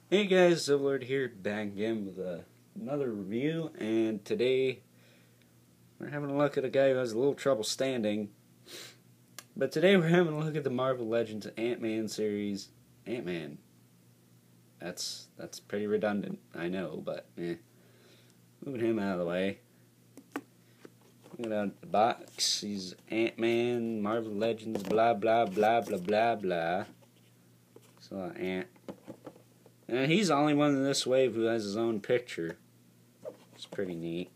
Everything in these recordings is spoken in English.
Hey guys, Zivlord here, back again with another review, and today we're having a look at a guy who has a little trouble standing. But today we're having a look at the Marvel Legends Ant-Man series. Ant-Man. That's pretty redundant, I know, but moving him out of the way. Look at the box. He's Ant-Man, Marvel Legends, blah blah blah blah blah blah. So Ant. And he's the only one in this wave who has his own picture. It's pretty neat.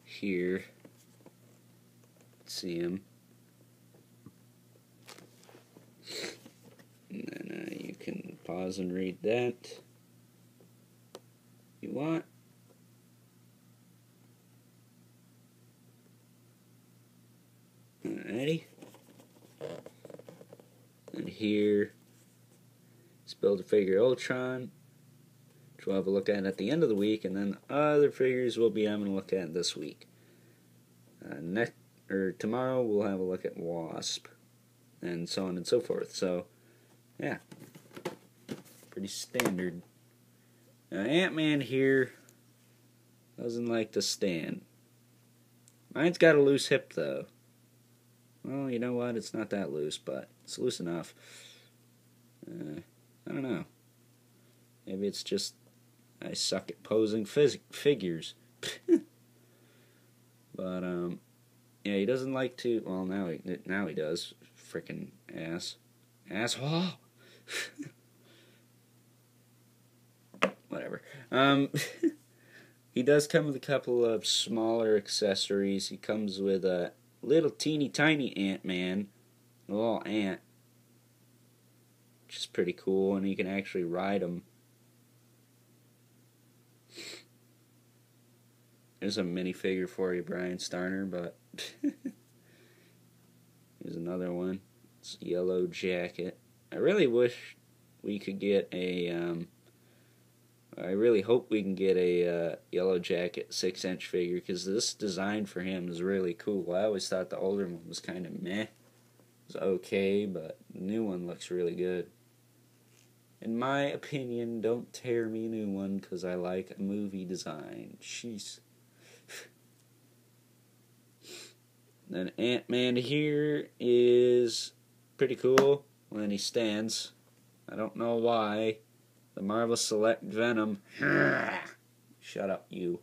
Here. Let's see him. And then you can pause and read that if you want. Alrighty. And here is Build-A-Figure Ultron, which we'll have a look at the end of the week, and then other figures we'll be having a look at this week. Tomorrow we'll have a look at Wasp, and so on and so forth. So, yeah, pretty standard. Now, Ant-Man here doesn't like to stand. Mine's got a loose hip, though. Well, you know what? It's not that loose, but it's loose enough. I don't know. Maybe it's just I suck at posing figures. But yeah, he doesn't like to. Well, now he does. Frickin' asshole. Whatever. He does come with a couple of smaller accessories. He comes with a little teeny tiny Ant-Man, a little ant, which is pretty cool, and you can actually ride him. There's a minifigure for you, Brian Starner, but here's another one. It's Yellow Jacket. I really wish we could get a, I really hope we can get a Yellow Jacket 6-inch figure, because this design for him is really cool. I always thought the older one was kind of meh. It was okay, but the new one looks really good. In my opinion, don't tear me a new one, because I like a movie design. Jeez. Then Ant-Man here is pretty cool when he stands. I don't know why. The Marvel Select Venom. Shut up, you.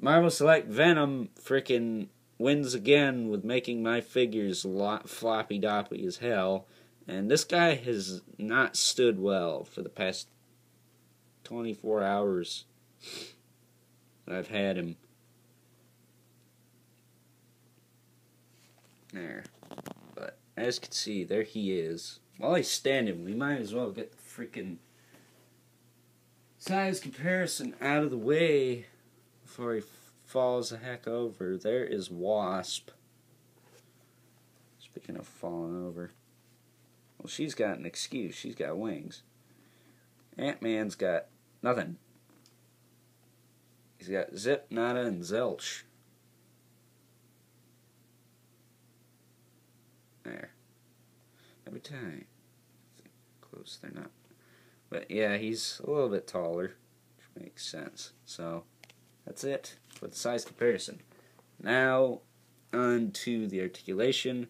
Marvel Select Venom frickin' wins again with making my figures floppy doppy as hell. And this guy has not stood well for the past 24 hours that I've had him. There. But as you can see, there he is. While he's standing, we might as well get the freaking size comparison out of the way before he falls the heck over. There is Wasp. Speaking of falling over. Well, she's got an excuse. She's got wings. Ant-Man's got nothing. He's got zip, nada, and zilch. There. Every time. Close, they're not. But yeah, he's a little bit taller, which makes sense. So, that's it for the size comparison. Now, on to the articulation.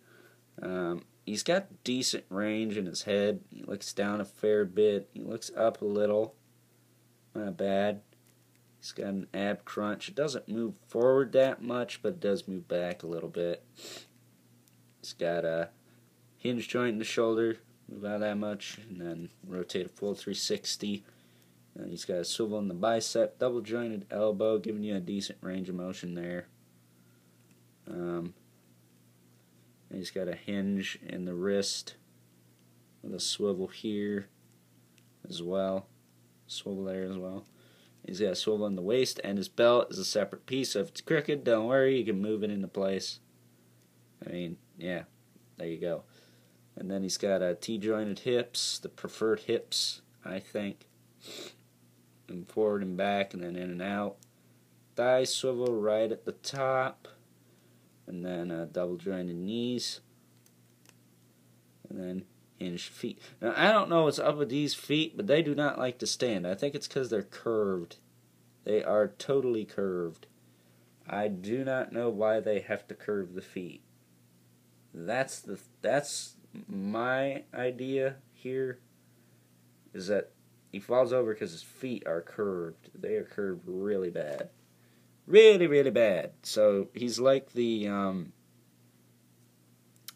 He's got decent range in his head. He looks down a fair bit. He looks up a little. Not bad. He's got an ab crunch. It doesn't move forward that much, but it does move back a little bit. He's got a hinge joint in the shoulder. move out that much, and then rotate a full 360. And he's got a swivel in the bicep, double jointed elbow, giving you a decent range of motion there. And he's got a hinge in the wrist with a swivel here as well. Swivel there as well. He's got a swivel in the waist, and his belt is a separate piece. So if it's crooked, don't worry, you can move it into place. I mean, yeah, there you go. And then he's got T-jointed hips, the preferred hips, I think. And forward and back, and then in and out. Thigh swivel right at the top. And then double jointed knees. And then hinged feet. Now, I don't know what's up with these feet, but they do not like to stand. I think it's because they're curved. They are totally curved. I do not know why they have to curve the feet. That's my idea here, is that he falls over because his feet are curved. They are curved really bad. Really, really bad. So he's like the,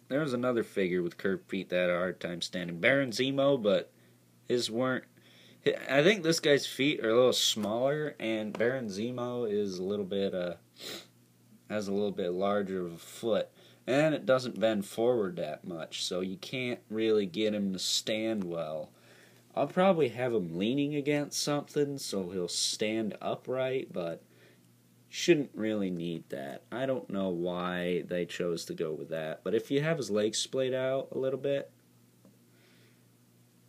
there was another figure with curved feet that had a hard time standing. Baron Zemo, but his weren't. I think this guy's feet are a little smaller, and Baron Zemo is a little bit, has a little bit larger of a foot. And it doesn't bend forward that much, so you can't really get him to stand well. I'll probably have him leaning against something so he'll stand upright, but shouldn't really need that. I don't know why they chose to go with that. But if you have his legs splayed out a little bit,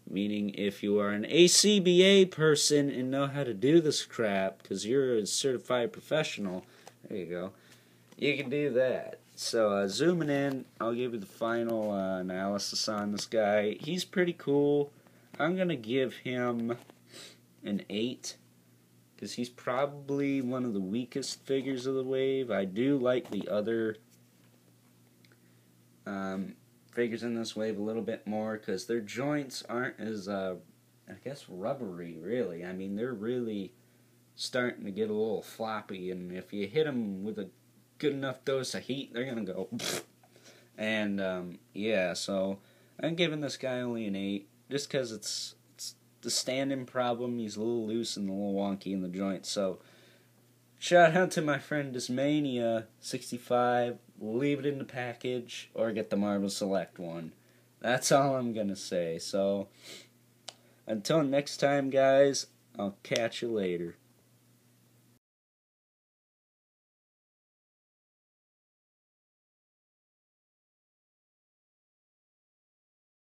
meaning if you are an ACBA person and know how to do this crap, because you're a certified professional, there you go, you can do that. So, zooming in, I'll give you the final analysis on this guy. He's pretty cool. I'm going to give him an 8, because he's probably one of the weakest figures of the wave. I do like the other figures in this wave a little bit more, because their joints aren't as, I guess, rubbery, really. I mean, they're really starting to get a little floppy, and if you hit them with a good enough dose of heat, they're gonna go. And yeah, so I'm giving this guy only an 8, just because it's the standing problem. He's a little loose and a little wonky in the joints. So shout out to my friend Dismania65. Leave it in the package or get the Marvel Select one. That's all I'm gonna say. So until next time, guys, I'll catch you later.